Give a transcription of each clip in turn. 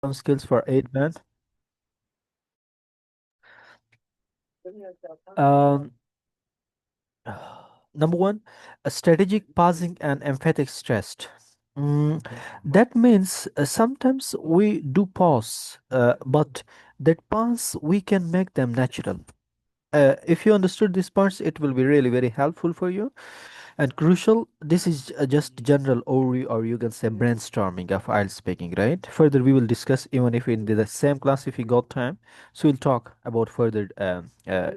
some skills for 8 men. Um, Number one, a strategic pausing and emphatic stress. That means sometimes we do pause, but that pause we can make them natural. If you understood these parts, it will be really very helpful for you and crucial. This is just general overview, or you can say brainstorming of IELTS speaking, right? Further, we will discuss even if in the same class if we got time. So we'll talk about further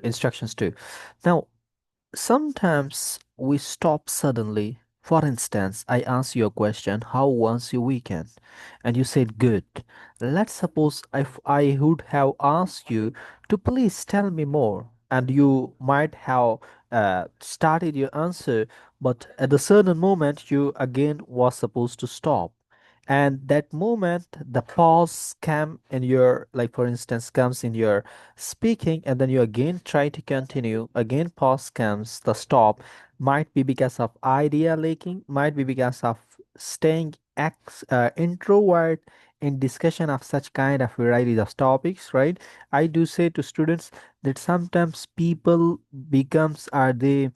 instructions too. Now, sometimes we stop suddenly. For instance, I ask you a question, how was your weekend? And you said good. Let's suppose if I would have asked you to please tell me more, and you might have started your answer, but at a certain moment you again was supposed to stop. And that moment, the pause came in your, like for instance, comes in your speaking, and then you again try to continue. Again, pause comes, the stop. Might be because of idea leaking, might be because of staying introvert in discussion of such kind of varieties of topics, right? I do say to students that sometimes people becomes are they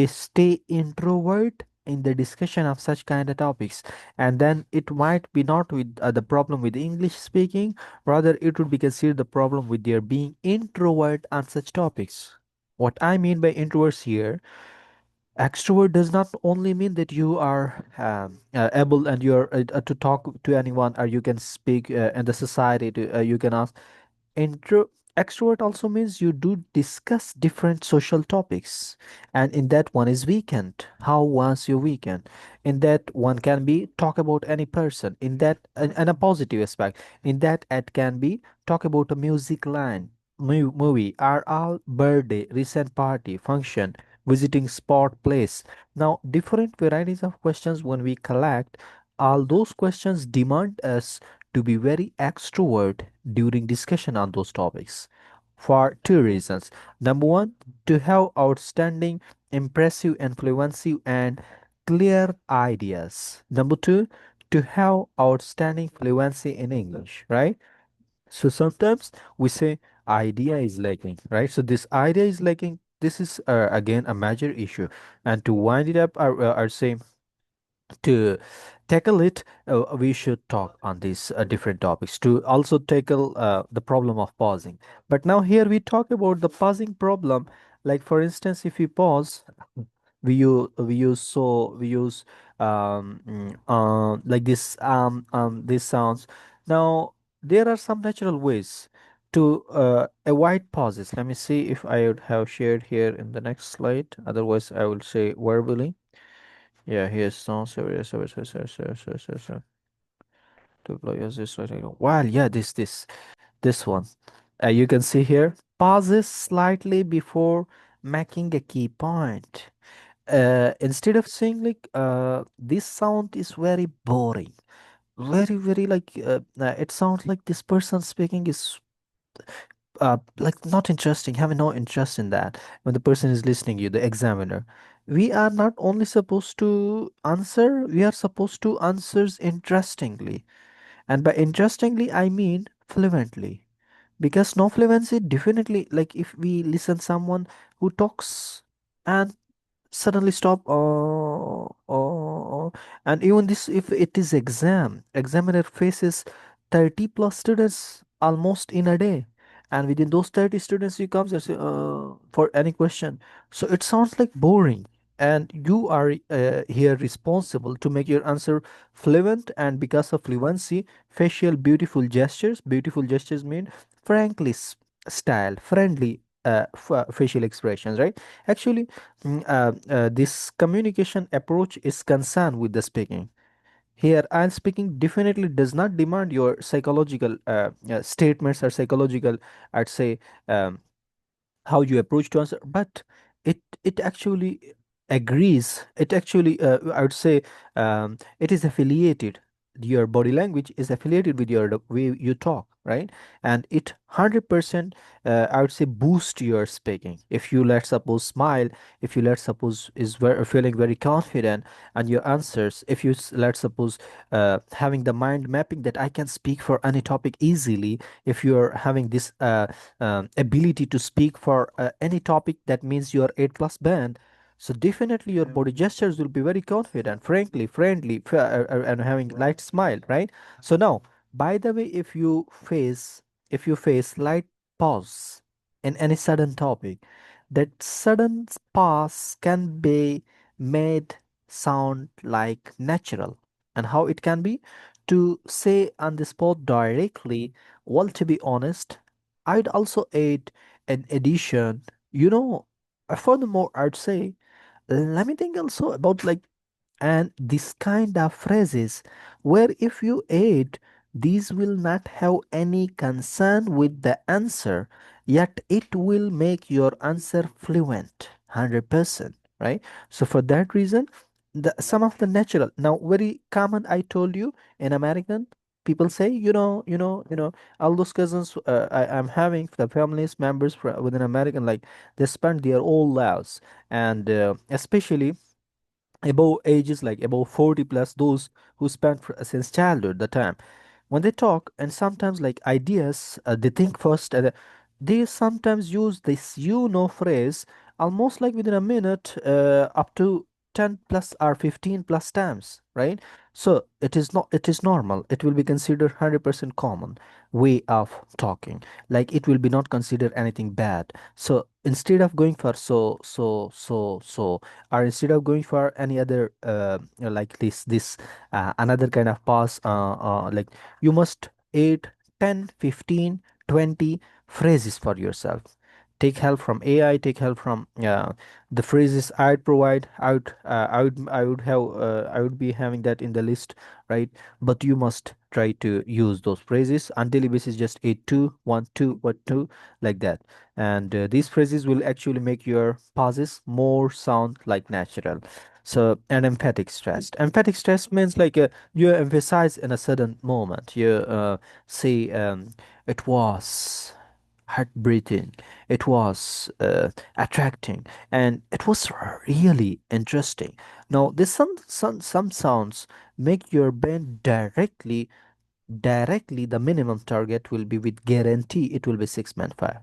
stay introvert in the discussion of such kind of topics, and then it might be not with the problem with English speaking. Rather, it would be considered the problem with their being introvert on such topics. What I mean by introverts here, extrovert does not only mean that you are able and you're to talk to anyone, or you can speak in the society to you can ask. Intro Extrovert also means you do discuss different social topics, and in that one is weekend. How was your weekend? In that one can be talk about any person. In that, and a positive aspect. In that, it can be talk about a music line, movie, or all birthday, recent party, function, visiting spot, place. Now, different varieties of questions when we collect, all those questions demand us to be very extrovert during discussion on those topics for two reasons. Number one, to have outstanding, impressive, influensive, and clear ideas. Number two, to have outstanding fluency in English, right? So sometimes we say idea is lacking, right? So this idea is lacking. This is again a major issue. And to wind it up, I say to tackle it, we should talk on these different topics to also tackle the problem of pausing. But now here we talk about the pausing problem. Like for instance, if we pause, we use like these sounds. Now there are some natural ways to avoid pauses. Let me see if I would have shared here in the next slide. Otherwise, I will say verbally. Yeah, here's no to blow your this right. Well, yeah, this one. You can see here pauses slightly before making a key point. Instead of saying like this sound is very boring, very like it sounds like this person speaking is like not interesting, having no interest in that. When the person is listening you, the examiner, we are not only supposed to answer, we are supposed to answers interestingly. And by interestingly I mean fluently, because no fluency definitely, like if we listen someone who talks and suddenly stop, and even this, if it is examiner faces 30 plus students almost in a day, and within those 30 students he comes and say for any question, so it sounds like boring. And you are here responsible to make your answer fluent, and because of fluency, facial beautiful gestures mean frankly style, friendly facial expressions, right? Actually, this communication approach is concerned with the speaking. Here, I'm speaking definitely does not demand your psychological statements or psychological, I'd say, um, how you approach to answer, but it actually agrees. It actually, I would say, it is affiliated. your body language is affiliated with your the way you talk, right? And it 100% I would say boost your speaking. If you, let's suppose, smile, if you, let's suppose, is feeling very confident, and your answers, if you let's suppose having the mind mapping that I can speak for any topic easily, if you're having this ability to speak for any topic, that means you're 8 plus band. So definitely your body gestures will be very confident, frankly, friendly, and having light smile, right? So now, by the way, if you face light pause in any sudden topic, that sudden pause can be made sound like natural. And how it can be? To say on the spot directly, well, to be honest, I'd also add an addition. Furthermore, I'd say, let me think also about like, and this kind of phrases where if you add, these will not have any concern with the answer, yet it will make your answer fluent 100%, right? So for that reason, some of the natural, now very common, I told you, in American, people say, all those cousins I'm having, the families members within American, like they spend their whole lives, and especially above ages, like above 40 plus, those who spent since childhood the time, when they talk, and sometimes like ideas, they think first, they sometimes use this phrase almost like within a minute, up to 10 plus or 15 plus times, right? So it is normal, it will be considered 100% common way of talking, like it will be not considered anything bad. So instead of going for or instead of going for any other like this another kind of pass, like, you must add 10, 15, 20 phrases for yourself. Take help from AI, take help from the phrases I'd provide. I would be having that in the list, right? But you must try to use those phrases on daily basis, just 8 2 1 2 1 2, like that. And these phrases will actually make your pauses more sound like natural. So, an emphatic stress. Emphatic stress means like you emphasize in a sudden moment. You say, it was heartbreaking, it was attracting, and it was really interesting. Now, this some sounds make your brain directly the minimum target will be, with guarantee, it will be 6.5.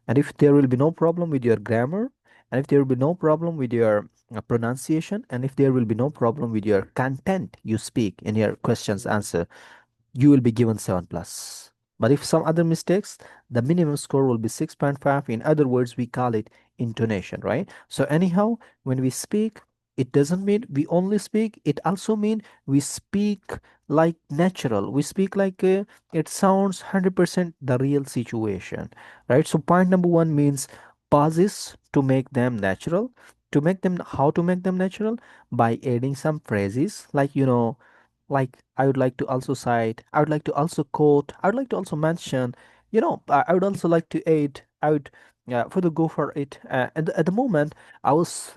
And if there will be no problem with your grammar, and if there will be no problem with your pronunciation, and if there will be no problem with your content you speak in your questions answer, you will be given 7 plus. But if some other mistakes, the minimum score will be 6.5. In other words, we call it intonation, right? So anyhow, when we speak, it doesn't mean we only speak, it also mean we speak like natural. We speak like it sounds 100% the real situation, right? So point number one means pauses to make them natural. To make them, how to make them natural? By adding some phrases like, like, I would like to also cite, I would like to also quote, I would like to also mention, I would also like to aid, I would further go for it. At the moment, I was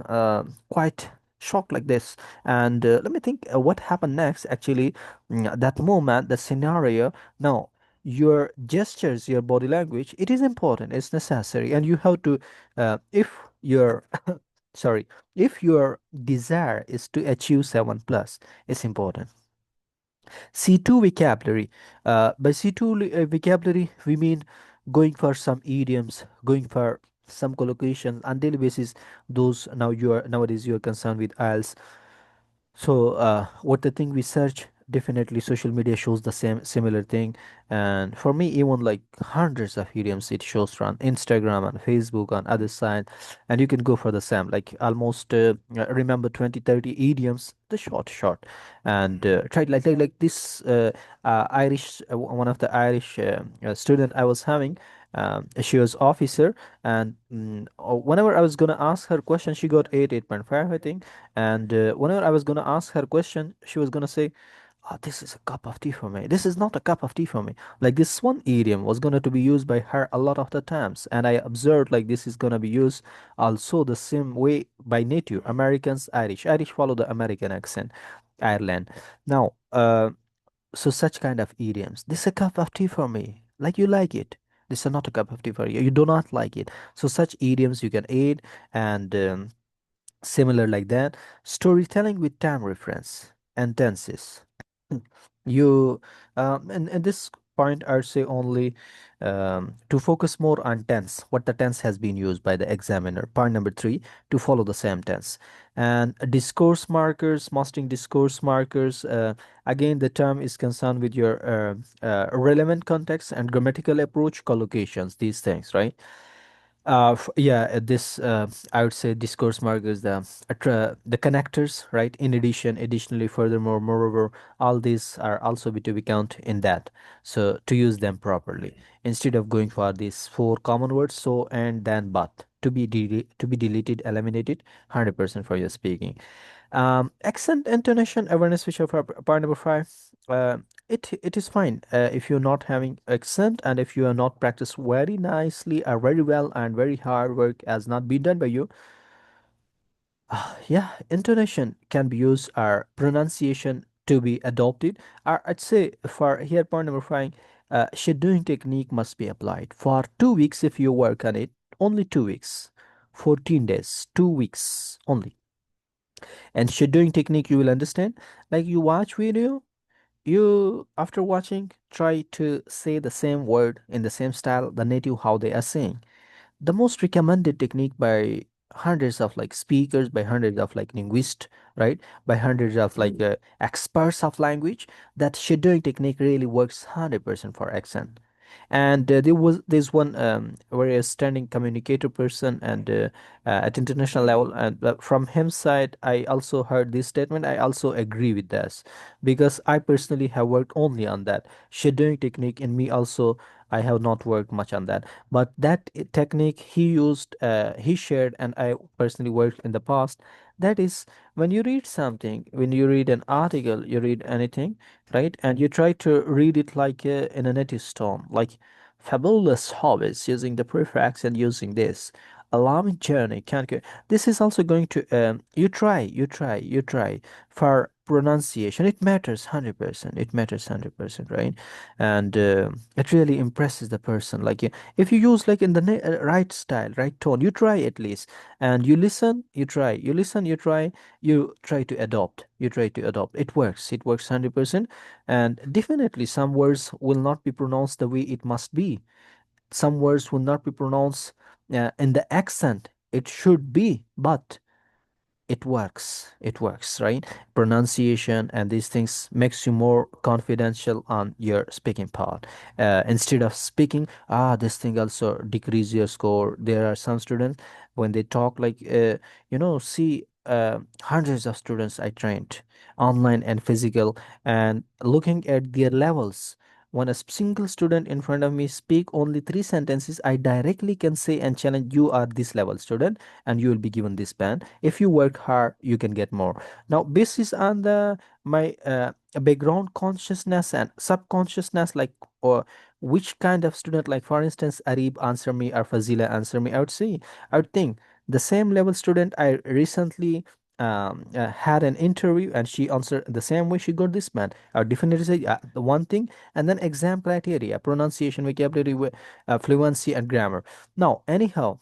quite shocked like this. And let me think what happened next. Actually, that moment, the scenario. Now, your gestures, your body language, it is important, it's necessary, and you have to, if your, sorry, if your desire is to achieve 7 plus, it's important. C2 vocabulary. By C2 vocabulary, we mean going for some idioms, going for some collocation on daily basis. Those, now you are nowadays you are concerned with IELTS. So, what the thing we search, definitely social media shows the same similar thing, and for me, even like hundreds of idioms it shows from Instagram and Facebook on other side, and you can go for the same, like almost remember 20, 30 idioms, the short, and try like this Irish, one of the Irish student I was having. She was officer, and whenever I was gonna ask her question, she got 8.5, I think. And whenever I was gonna ask her question, she was gonna say, "Oh, this is a cup of tea for me. This is not a cup of tea for me." Like this one idiom was gonna to be used by her a lot of the times, and I observed like this is gonna be used also the same way by native Americans, Irish. Irish follow the American accent, Ireland. Now, So such kind of idioms. This is a cup of tea for me. Like you like it. This is not a cup of tea for you. You do not like it. So such idioms you can add and similar like that. Storytelling with time reference and tenses. You and this point I'd say only to focus more on tense, what the tense has been used by the examiner. Point number three, to follow the same tense. And discourse markers, mustering discourse markers. Again, the term is concerned with your relevant context and grammatical approach, collocations, these things, right? This I would say discourse markers, the connectors, right? In addition, additionally, furthermore, moreover, all these are also to be count in that. So to use them properly, instead of going for these four common words, so and then but, to be deleted, eliminated, 100% for your speaking. Accent, intonation, awareness, which are part number five. It is fine if you're not having accent and if you are not practiced very nicely or very well and very hard work has not been done by you. Yeah, intonation can be used or pronunciation to be adopted. Or I'd say for here point number five, shadowing technique must be applied for 2 weeks if you work on it. Only 2 weeks, 14 days, 2 weeks only. And shadowing technique you will understand. Like you watch video, you after watching try to say the same word in the same style, the native how they are saying. The most recommended technique by hundreds of like speakers, by hundreds of like linguists, right? By hundreds of like experts of language, that shadowing technique really works 100% for accent. And there's one very outstanding communicator person and at international level, and from him side I also heard this statement. I also agree with this because I personally have worked only on that shadowing technique. In me also, I have not worked much on that, but that technique he used, he shared, and I personally worked in the past. That is, when you read something, when you read an article, you read anything, right? And you try to read it like in a native tone, like fabulous hobbies, using the prefix and using this. Alarming journey, can't go. This is also going to you try for pronunciation. It matters 100%. It matters 100%, right? And it really impresses the person. Like if you use like in the right style, right tone, you try at least, and you listen, you try, you listen, you try, you try to adopt, you try to adopt. It works 100%. And definitely some words will not be pronounced the way it must be. Some words will not be pronounced in the accent it should be, but it works, right? Pronunciation and these things makes you more confidential on your speaking part. Instead of speaking, this thing also decrease your score. There are some students when they talk like see hundreds of students I trained online and physical, and looking at their levels, when a single student in front of me speak only three sentences, I directly can say and challenge, you are this level student and you will be given this band. If you work hard, you can get more. Now basis on the my background consciousness and subconsciousness, like or which kind of student, like for instance Arib answer me or Fazila answer me, I would think the same level student I recently had an interview and she answered the same way, she got this band. I would definitely say the one thing. And then exam criteria, pronunciation, vocabulary, fluency and grammar. Now anyhow,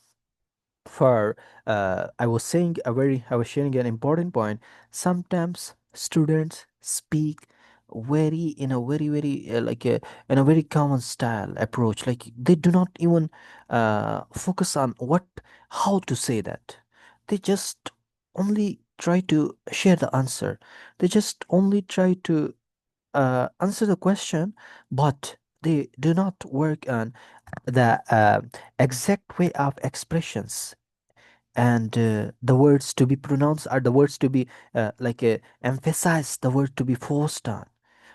for I was sharing an important point. Sometimes students speak very in a very in a very common style approach, like they do not even focus on what how to say that. They just only try to share the answer. They just only try to answer the question, but they do not work on the exact way of expressions. And the words to be pronounced are the words to be emphasize, the word to be forced on,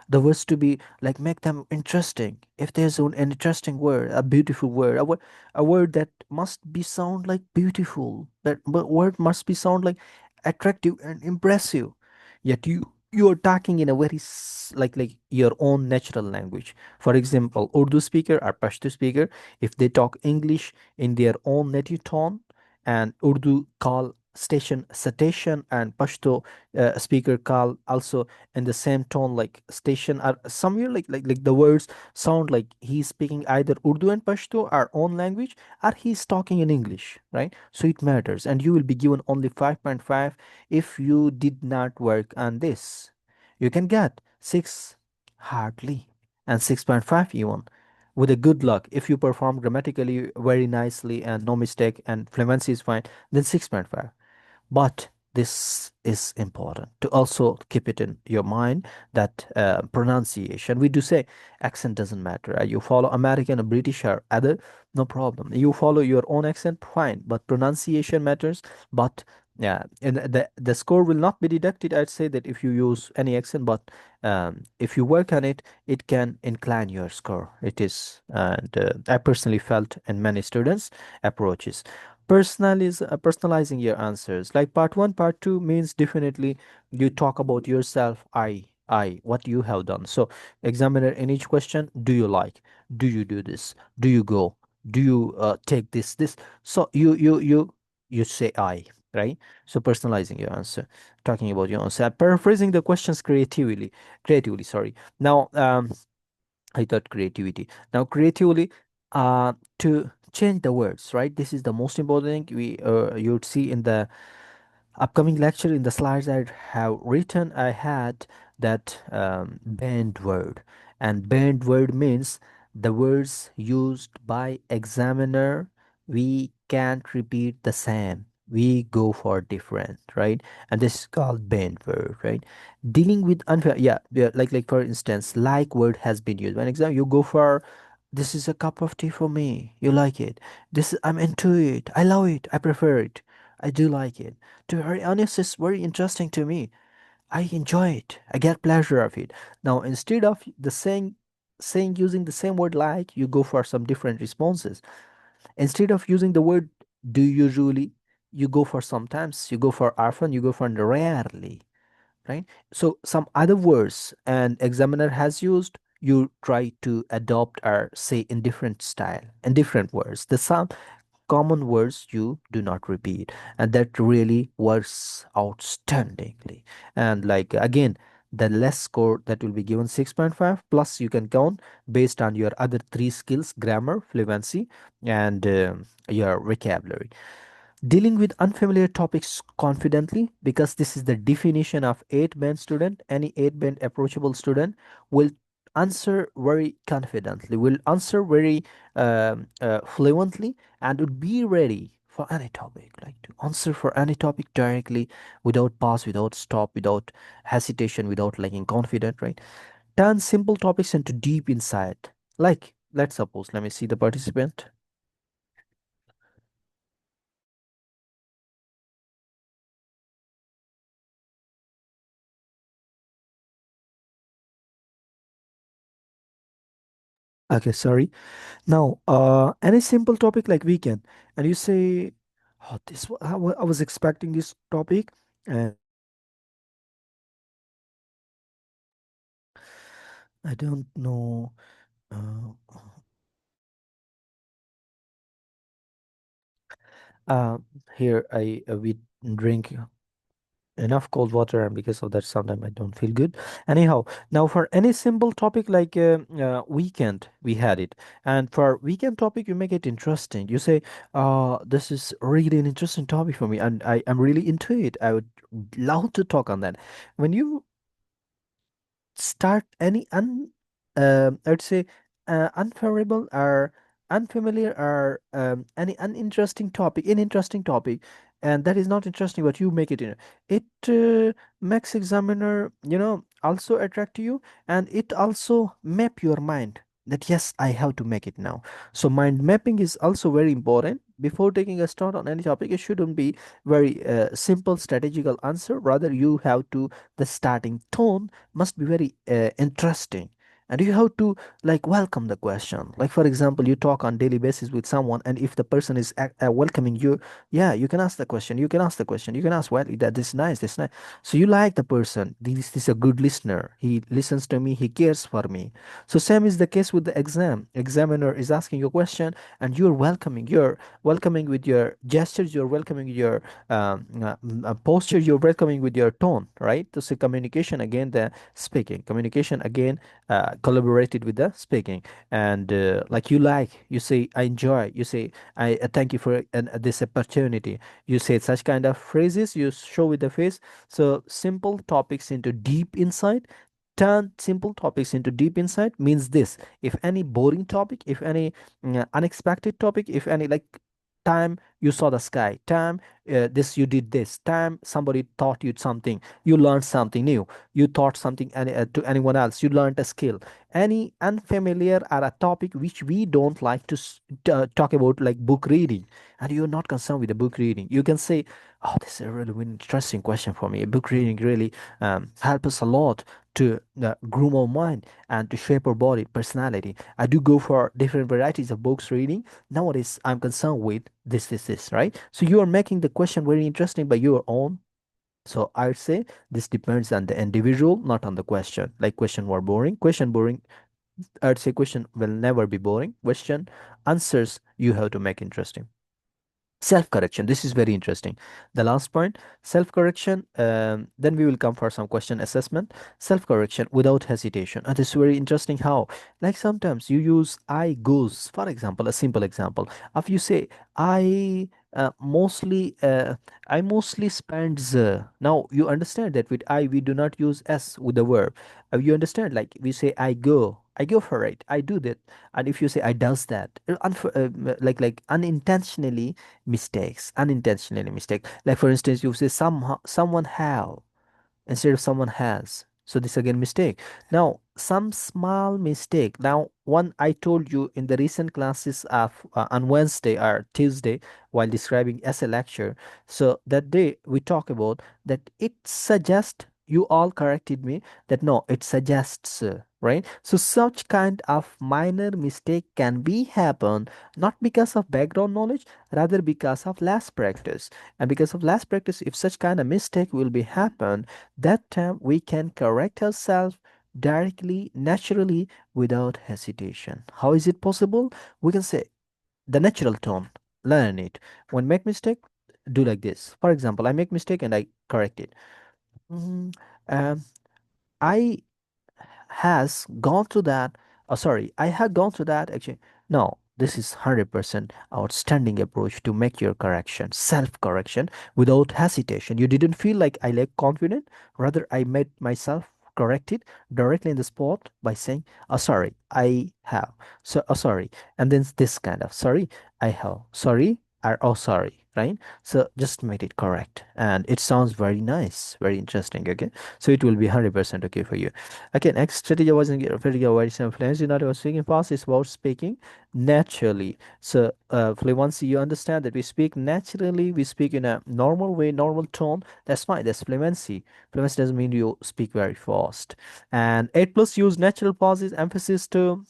the words to be like make them interesting. If there's an interesting word, a beautiful word, a word that must be sound like beautiful, that word must be sound like attractive and impressive, yet you are talking in a very like your own natural language. For example, Urdu speaker or Pashto speaker, if they talk English in their own native tone, and Urdu call station and Pashto speaker call also in the same tone, like station are somewhere like the words sound like he's speaking either Urdu and Pashto, our own language, or he's talking in English, right? So it matters, and you will be given only 5.5 if you did not work on this. You can get 6 hardly, and 6.5 even with a good luck. If you perform grammatically very nicely and no mistake and fluency is fine, then 6.5. But this is important to also keep it in your mind that pronunciation. We do say accent doesn't matter. You follow American or British or other, no problem. You follow your own accent, fine. But pronunciation matters. But yeah, and the score will not be deducted. I'd say that if you use any accent, but if you work on it, it can incline your score. It is, and I personally felt in many students' approaches. Personalizing your answers. Like part one, part two means definitely you talk about yourself. What you have done. So, examiner in each question, do you like? Do you do this? Do you go? Do you take this? So you say I, right? So personalizing your answer, talking about your answer, paraphrasing the questions creatively. Sorry. Now, I thought creativity. Now, creatively, to change the words, right? This is the most important thing we you'd see in the upcoming lecture. In the slides I have written, I had that banned word, and banned word means the words used by examiner we can't repeat the same. We go for different, right? And this is called banned word, right? Dealing with unfair, yeah, like for instance, like word has been used. When example, you go for this is a cup of tea for me. You like it. This I'm into it. I love it. I prefer it. I do like it. To be very honest, it's very interesting to me. I enjoy it. I get pleasure of it. Now, instead of the saying using the same word like, you go for some different responses. Instead of using the word do usually, you go for sometimes, you go for often, you go for rarely, right? So some other words an examiner has used, you try to adopt or say in different style, in different words. The some common words you do not repeat, and that really works outstandingly. And like again, the less score that will be given 6.5 plus you can count based on your other three skills: grammar, fluency, and your vocabulary. Dealing with unfamiliar topics confidently, because this is the definition of 8 band student. Any 8 band approachable student will answer very confidently, will answer very fluently, and would be ready for any topic, like to answer for any topic directly, without pause, without stop, without hesitation, without lacking confident, right? Turn simple topics into deep insight. Like, let's suppose, let me see the participant. Okay, sorry. Now, any simple topic like weekend, and you say, "Oh, I was expecting this topic, and I don't know." Uh, uh, Here I we drink enough cold water, and because of that sometimes I don't feel good. Anyhow, now for any simple topic like weekend, we had it, and for weekend topic you make it interesting. You say, this is really an interesting topic for me, and I am really into it. I would love to talk on that. When you start any I'd say unfavorable or unfamiliar or any uninteresting topic, interesting topic, and that is not interesting, but you make it in it, makes examiner, also attract you, and it also map your mind that yes, I have to make it now. So mind mapping is also very important before taking a start on any topic. It shouldn't be very simple strategical answer, rather you have to, the starting tone must be very interesting, and you have to like welcome the question. Like for example, you talk on daily basis with someone, and if the person is welcoming you, yeah, you can ask the question, you can ask the question, you can ask, well, that this is nice, this is nice. So you like the person, this is a good listener, he listens to me, he cares for me. So same is the case with the exam. Examiner is asking you a question, and you're welcoming with your gestures, you're welcoming with your posture, you're welcoming with your tone, right? So communication again, the speaking communication again, collaborated with the speaking. And like you say I enjoy, you say I thank you for this opportunity. You say such kind of phrases, you show with the face. So simple topics into deep insight. Turn simple topics into deep insight means this: if any boring topic, if any unexpected topic, if any like time you saw the sky, time this you did, this time somebody taught you something, you learned something new, you taught something to anyone else, you learned a skill, any unfamiliar or a topic which we don't like to talk about, like book reading, and you're not concerned with the book reading, you can say, oh, this is a really interesting question for me. Book reading really helps us a lot to groom our mind and to shape our body personality. I do go for different varieties of books reading. Nowadays I'm concerned with this, right? So you are making the question very interesting by your own. So I'd say this depends on the individual, not on the question. Like question were boring, question boring, I'd say question will never be boring. Question answers you have to make interesting. Self correction, this is very interesting. The last point, self correction. Then we will come for some question assessment. Self correction without hesitation, and this is very interesting. How, like sometimes you use I goes, for example, a simple example of you say I mostly spends. Now you understand that with I we do not use s with the verb. You understand, like we say I go for it, I do that. And if you say I does that, like unintentionally unintentionally mistake. Like for instance, you say someone have instead of someone has. So this again mistake. Now some small mistake. Now one I told you in the recent classes of on Wednesday or Tuesday while describing essay lecture. So that day we talk about that it suggests, you all corrected me that no, it suggests, right? So such kind of minor mistake can be happen, not because of background knowledge, rather because of less practice. And because of less practice, if such kind of mistake will be happen, that time we can correct ourselves directly, naturally, without hesitation. How is it possible? We can say the natural tone, learn it. When make mistake, do like this. For example, I make mistake and I correct it. Mhm. Um, I has gone through that. Oh, sorry, I had gone through that actually. No, this is 100% outstanding approach to make your correction, self correction without hesitation. You didn't feel like I lack confidence, rather, I made myself correct it directly in the spot by saying, oh, sorry, I have. So, oh, sorry. And then this kind of, sorry, I have. Sorry, or oh, sorry, right? So just made it correct. And it sounds very nice, very interesting. Okay. So it will be 100% okay for you. Okay, next strategy was very influence. You know, was speaking fast is about speaking naturally. So, fluency, you understand that we speak naturally, we speak in a normal way, normal tone. That's fine. That's fluency. Fluency doesn't mean you speak very fast. And 8 plus use natural pauses, emphasis to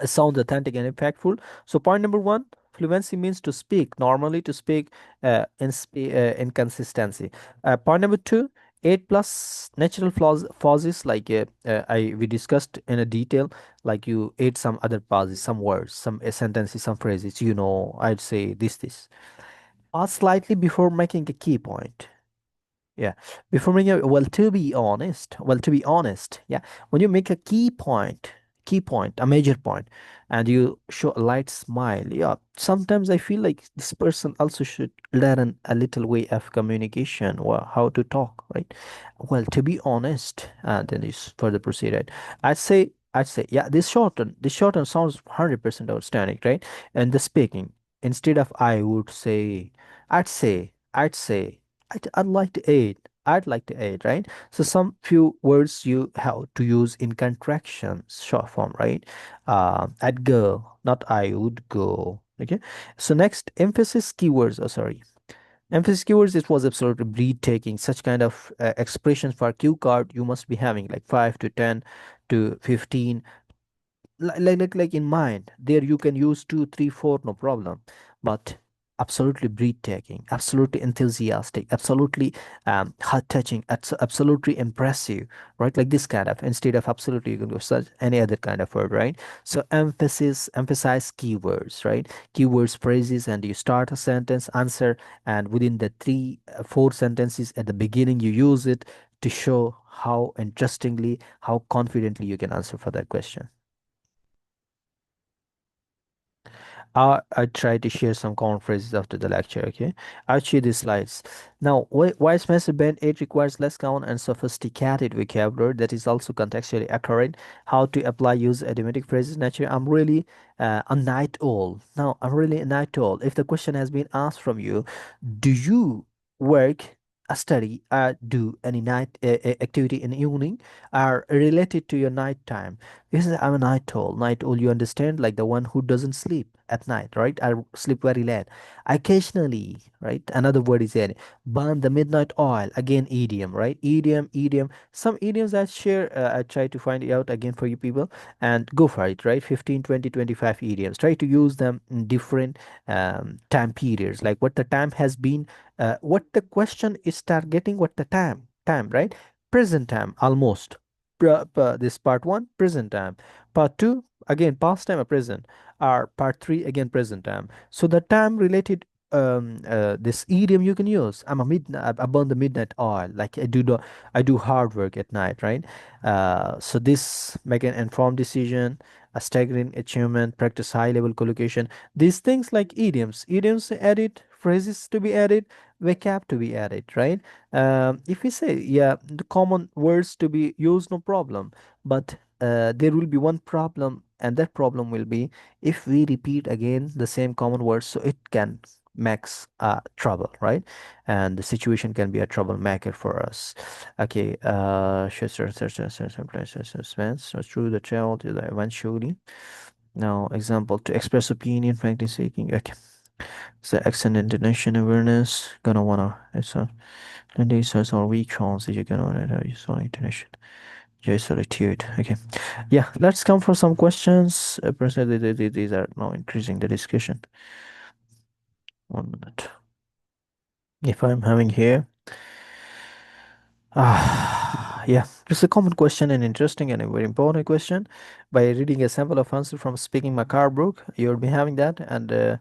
sounds authentic and impactful. So point number one, fluency means to speak normally, to speak in consistency. Point number two, 8 plus natural pauses like I we discussed in a detail, like you add some other pauses, some words, some sentences, some phrases. You know, I'd say this. Pause slightly before making a key point. Yeah. Before making to be honest, yeah, when you make a key point, a major point, and you show a light smile, yeah, sometimes I feel like this person also should learn a little way of communication or how to talk, right? Well, to be honest, and then you further proceed, right? I'd say, yeah, this shorten sounds 100% outstanding, right? And the speaking, instead of I would say, I'd say. I'd like to aid. I'd like to aid, right? So some few words you have to use in contractions, short form, right? I'd go, not I would go. Okay. So next, emphasis keywords. Oh, sorry. Emphasis keywords, it was absolutely breathtaking. Such kind of expressions for cue card you must be having like 5 to 10 to 15, like in mind, there you can use 2 3 4, no problem. But absolutely breathtaking, absolutely enthusiastic, absolutely heart touching, absolutely impressive, right? Like this kind of, instead of absolutely, you can go such any other kind of word, right? So emphasize keywords, right? Keywords, phrases, and you start a sentence answer, and within the 3 4 sentences at the beginning you use it to show how interestingly, how confidently you can answer for that question. I try to share some common phrases after the lecture, okay? I'll share these slides. Now, why Spencer Band 8 requires less common and sophisticated vocabulary that is also contextually accurate. How to apply use idiomatic phrases naturally. I'm really a night owl. Now, I'm really a night owl. If the question has been asked from you, do you work, study, do any night activity in the evening are related to your night time? This is I'm a night owl. Night owl, you understand, like the one who doesn't sleep at night, right? I sleep very late. Occasionally, right? Another word is there. Burn the midnight oil. Again, idiom, right? Idiom. Some idioms I share. I try to find it out again for you people and go for it, right? 15, 20, 25 idioms. Try to use them in different time periods, like what the time has been, what the question is targeting, what the time, right? Present time, almost. This part one, present time. Part two, again, past time or present. Or part three, again, present time. So the time related, this idiom you can use. I burn the midnight oil. Like I do hard work at night, right? So this make an informed decision, a staggering achievement, practice high level collocation. These things like idioms added, phrases to be added, vocab to be added, right? If we say, yeah, the common words to be used, no problem. But there will be one problem, and that problem will be if we repeat again the same common words, so it can makes trouble, right? And the situation can be a troublemaker for us. Okay, suspense. So through the child eventually. Now, example to express opinion, frankly speaking. Okay, so accent intonation awareness. Gonna wanna. It's a. And these are weak chance that you're gonna use on intonation. Just solitude. Okay. Yeah, let's come for some questions. These are now increasing the discussion. 1 minute. If I'm having here. Yeah, it's a common question, and interesting and a very important question. By reading a sample of answer from Speaking Makar book, you'll be having that, and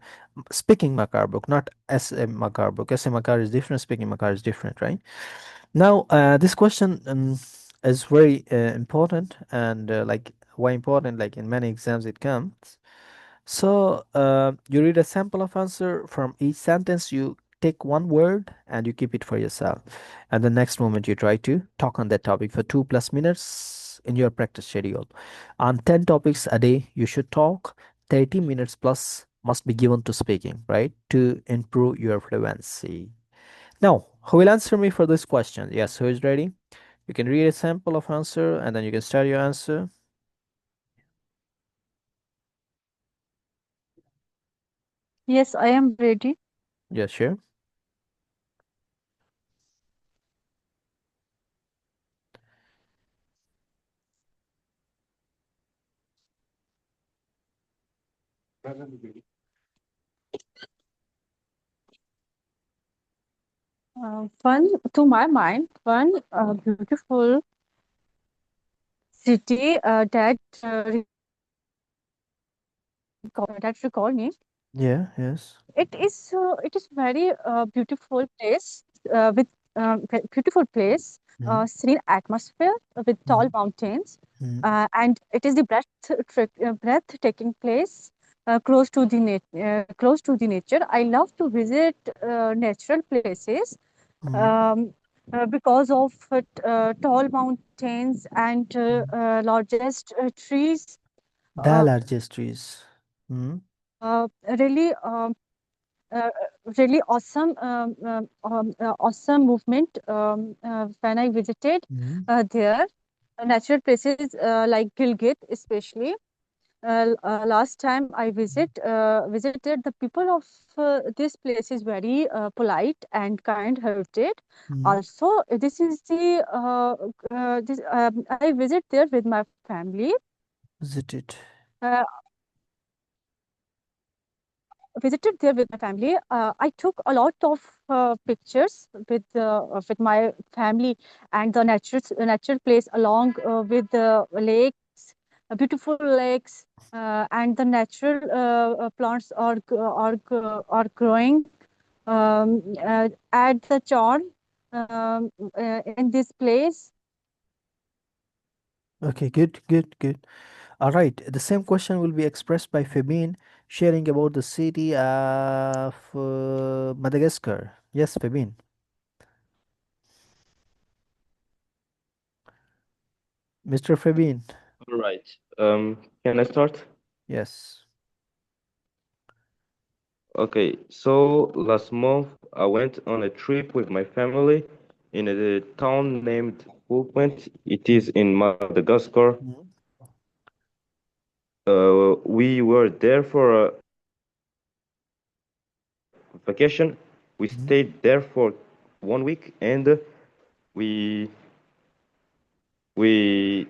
Speaking Makar book, not S.A. Makar book. S.A. Makar is different, Speaking Makar is different, right? Now, this question is very important, and like why important? Like in many exams, it comes. So you read a sample of answer from each sentence. You take one word and you keep it for yourself. And the next moment you try to talk on that topic for 2+ minutes in your practice schedule. On 10 topics a day, you should talk. 30 minutes plus must be given to speaking, right? To improve your fluency. Now, who will answer me for this question? Yes, who is ready? You can read a sample of answer and then you can start your answer. Yes, I am ready. Yes, sure. Fun, to my mind, fun, beautiful city that recall me. Yeah, yes. It is very beautiful place with beautiful place, Mm, serene atmosphere with tall mm, mountains, mm, and it is the breathtaking place close to the nature. I love to visit natural places mm. um, because of tall mountains and Mm. largest trees. The Uh, largest trees. Mm, really uh, really awesome awesome movement when I visited mm, there. Natural places like Gilgit especially. last time I visited, the people of this place is very polite and kind-hearted. Mm. Also, this is the I visit there with my family. Is it? Uh, Visited there with my family. I took a lot of pictures with my family and the natural place along with the lakes, beautiful lakes, and the natural plants are growing at the charm in this place. Okay, good, good, good. All right. The same question will be expressed by Febin, sharing about the city of Madagascar. Yes, Febin. Mr. Febin. All right. Can I start? Yes. Okay. So last month I went on a trip with my family in a town named 𝐶. It is in Madagascar. Mhm. We were there for a vacation. We Mhm. stayed there for 1 week, and we we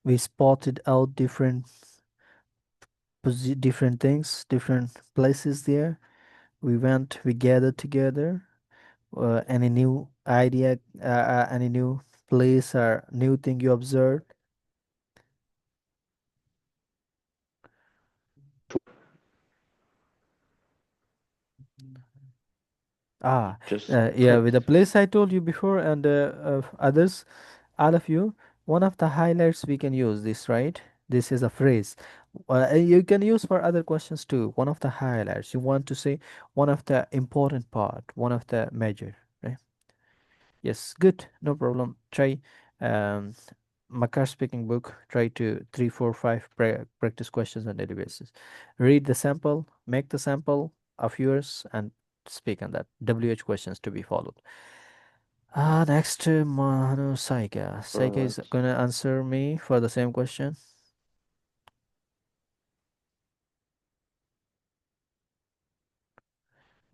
We spotted out different things, different places there. We gathered together. Any new idea, any new place or new thing you observed? Ah, just yeah, with the place I told you before and others, all of you, one of the highlights we can use this, right? This is a phrase. You can use for other questions too. One of the highlights. You want to say one of the important part, one of the major, right? Yes, good, no problem. Try um, Makar speaking book. Try to 3, 4, 5 practice questions on daily basis. Read the sample, make the sample of yours, and speak on that. WH questions to be followed. Next, Manu Saika. all Saika right. is gonna answer me for the same question.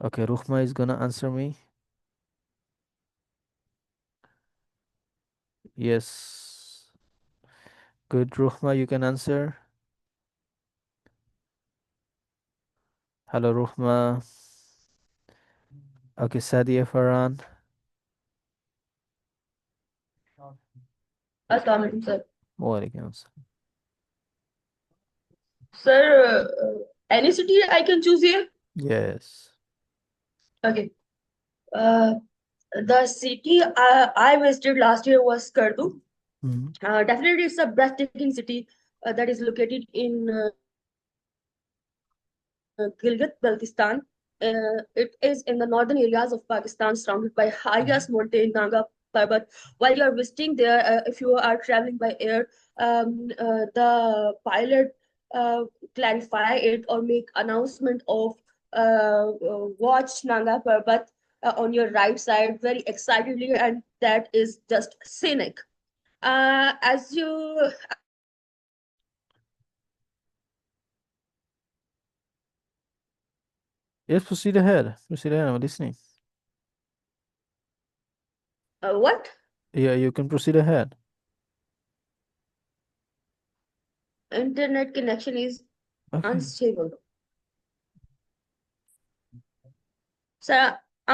Okay, Ruhma is gonna answer me. Yes. Good, Ruhma, you can answer. Hello, Ruhma. Okay, Sadia Farhan. Assalamu alaikum, sir. Walaikum assalam. Sir, any city I can choose here? Yes. Okay. Uh, the city I visited last year was Skardu. Mhm. Definitely, it's a breathtaking city that is located in Gilgit, Baltistan. It is in the northern areas of Pakistan, surrounded by highest Mhm. mountain Nanga Parbat. While you are visiting there, if you are traveling by air, the pilot clarify it or make announcement of watch Nanga Parbat on your right side very excitedly, and that is just scenic. As you Yes, proceed ahead. Proceed ahead. I'm listening. what? Yeah, you can proceed ahead. Internet connection is Okay. unstable. Sir, I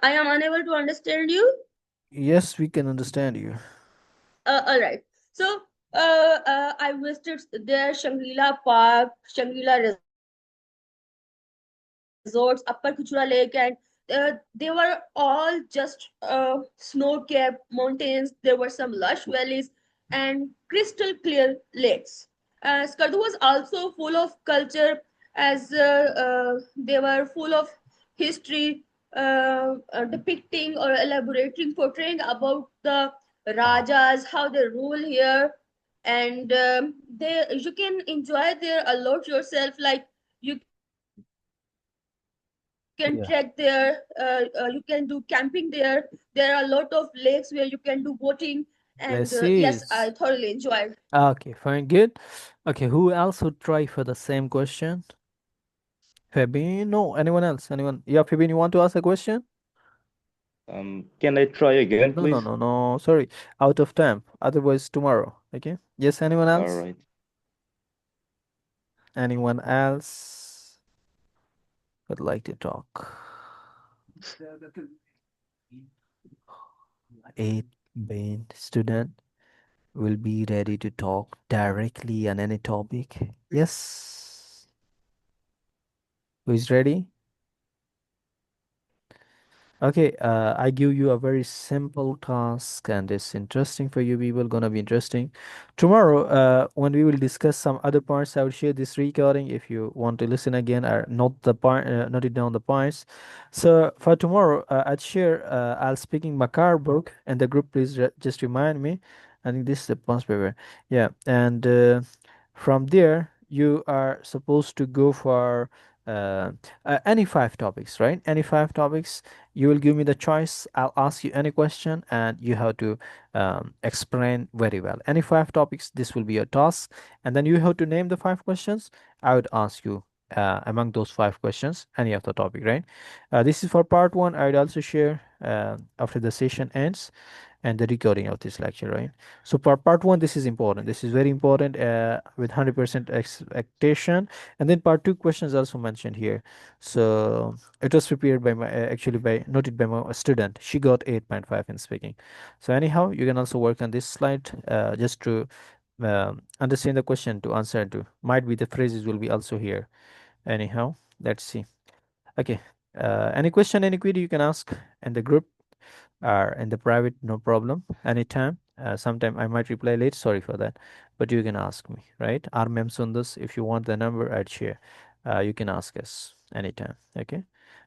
am unable to understand you. Yes, we can understand you. All right. So, I visited there Shangri-La Park, Shangri-La Resorts, Upper Kuchura Lake, and they were all just snow-capped mountains. There were some lush valleys and crystal clear lakes. Skardu was also full of culture, as they were full of history, depicting or elaborating, portraying about the rajas, how they rule here, and they you can enjoy there a lot yourself. Like you can can Yeah. trek there, you can do camping there. There are a lot of lakes where you can do boating, and yes, I Places. thoroughly enjoyed. Okay, fine, good. Okay, who else would try for the same question? Febin? No, anyone else? Anyone? Yeah, Febin, you want to ask a question? Can I try again, No, no, please? no, no. Sorry, out of time. Otherwise, tomorrow. Okay. Yes, anyone All else? right. Anyone else would like to talk? Eight band student will be ready to talk directly on any topic. Yes. Who is ready? Okay, I give you a very simple task, and it's interesting for you people. Gonna be interesting. Tomorrow, when we will discuss some other parts, I will share this recording if you want to listen again or note the part, note it down the points. So for tomorrow, I'll share. I'll speaking Makar book, and the group please just remind me. I think this is the post paper. Yeah, and from there you are supposed to go for uh, any five topics, right? Any five topics, you will give me the choice. I'll ask you any question and you have to explain very well. Any five topics, this will be your task. And then you have to name the five questions. I would ask you among those five questions, any of the topic, right? This is for part one. I would also share after the session ends and the recording of this lecture, right? So for part one, this is important. This is very important with 100% expectation. And then part two questions also mentioned here. So it was prepared by my actually by noted by my student. She got 8.5 in speaking. So anyhow, you can also work on this slide just to understand the question to answer to. Might be the phrases will be also here. Anyhow, let's see. Okay. Any question, any query you can ask in the group or in the private, no problem. Anytime. Sometime I might reply late. Sorry for that, but you can ask me, right? Our mem Sundas. If you want the number, I'd share. You can ask us anytime. Okay.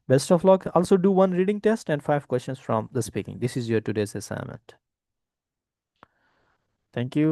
Best of luck. Also do one reading test and five questions from the speaking. This is your today's assignment. Thank you.